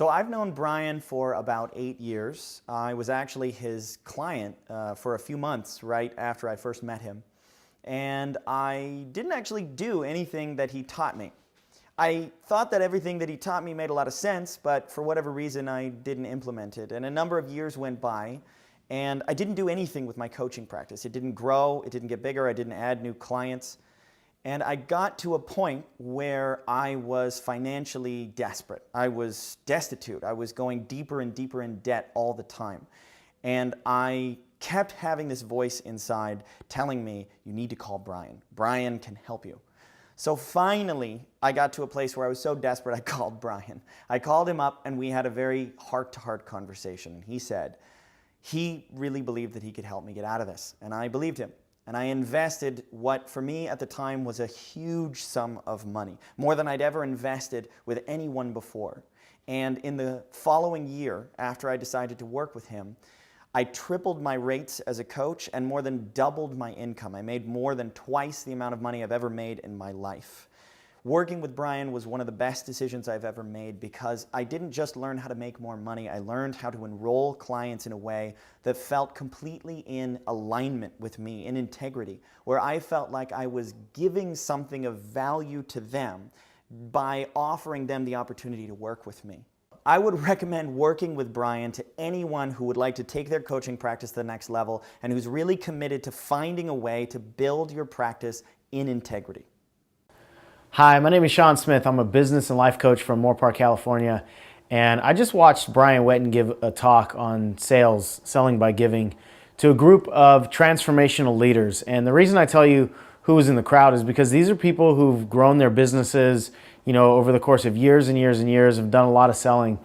So I've known Brian for about 8 years. I was actually his client for a few months right after I first met him. And I didn't actually do anything that he taught me. I thought that everything that he taught me made a lot of sense, but for whatever reason I didn't implement it. And a number of years went by, and I didn't do anything with my coaching practice. It didn't grow, it didn't get bigger, I didn't add new clients. And I got to a point where I was financially desperate. I was destitute. I was going deeper and deeper in debt all the time. And I kept having this voice inside telling me, you need to call Brian. Brian can help you. So finally, I got to a place where I was so desperate, I called Brian. I called him up and we had a very heart-to-heart conversation. And he said he really believed that he could help me get out of this. And I believed him. And I invested what, for me at the time, was a huge sum of money, more than I'd ever invested with anyone before. And in the following year, after I decided to work with him, I tripled my rates as a coach and more than doubled my income. I made more than twice the amount of money I've ever made in my life. Working with Brian was one of the best decisions I've ever made because I didn't just learn how to make more money, I learned how to enroll clients in a way that felt completely in alignment with me, in integrity, where I felt like I was giving something of value to them by offering them the opportunity to work with me. I would recommend working with Brian to anyone who would like to take their coaching practice to the next level and who's really committed to finding a way to build your practice in integrity. Hi, my name is Sean Smith. I'm a business and life coach from Moorpark, California. And I just watched Brian Whetten give a talk on sales, selling by giving, to a group of transformational leaders. And the reason I tell you who was in the crowd is because these are people who've grown their businesses, over the course of years and years and years, have done a lot of selling.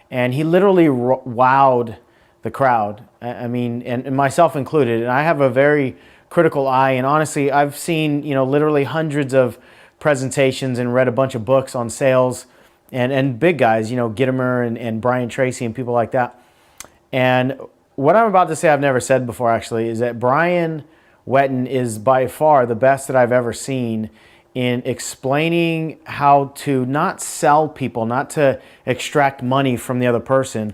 And he literally wowed the crowd. I mean, and myself included. And I have a very critical eye. And honestly, I've seen, literally hundreds of presentations and read a bunch of books on sales and big guys, Gittimer and Brian Tracy and people like that. And what I'm about to say I've never said before actually is that Brian Whetten is by far the best that I've ever seen in explaining how to not sell people, not to extract money from the other person,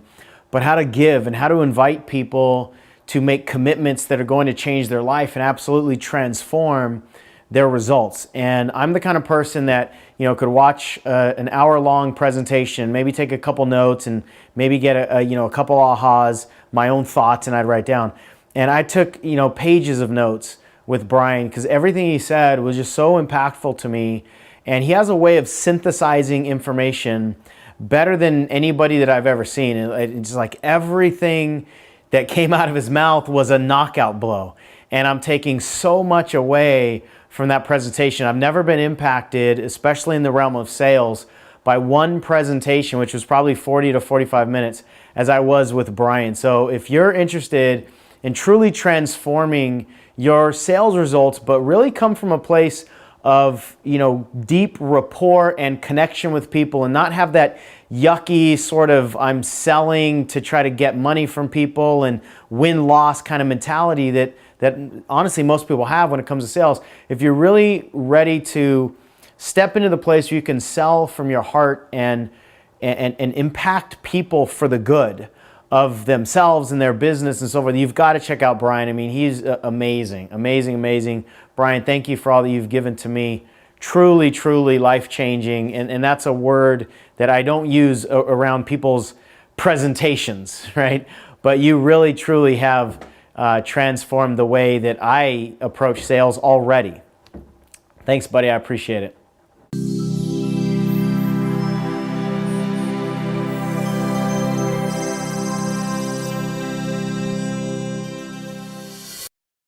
but how to give and how to invite people to make commitments that are going to change their life and absolutely transform their results. And I'm the kind of person that could watch an hour-long presentation, maybe take a couple notes, and maybe get a couple ahas, my own thoughts, and I'd write down. And I took pages of notes with Brian because everything he said was just so impactful to me. And he has a way of synthesizing information better than anybody that I've ever seen. It's like everything that came out of his mouth was a knockout blow. And I'm taking so much away from that presentation. I've never been impacted, especially in the realm of sales, by one presentation, which was probably 40 to 45 minutes, as I was with Brian. So if you're interested in truly transforming your sales results, but really come from a place of deep rapport and connection with people and not have that yucky sort of I'm selling to try to get money from people and win-loss kind of mentality that honestly most people have when it comes to sales. If you're really ready to step into the place where you can sell from your heart and impact people for the good of themselves and their business and so forth, you've got to check out Brian. I mean, he's amazing, amazing, amazing. Brian, thank you for all that you've given to me. Truly, truly life-changing. And that's a word that I don't use around people's presentations, right? But you really, truly have transformed the way that I approach sales already. Thanks, buddy. I appreciate it.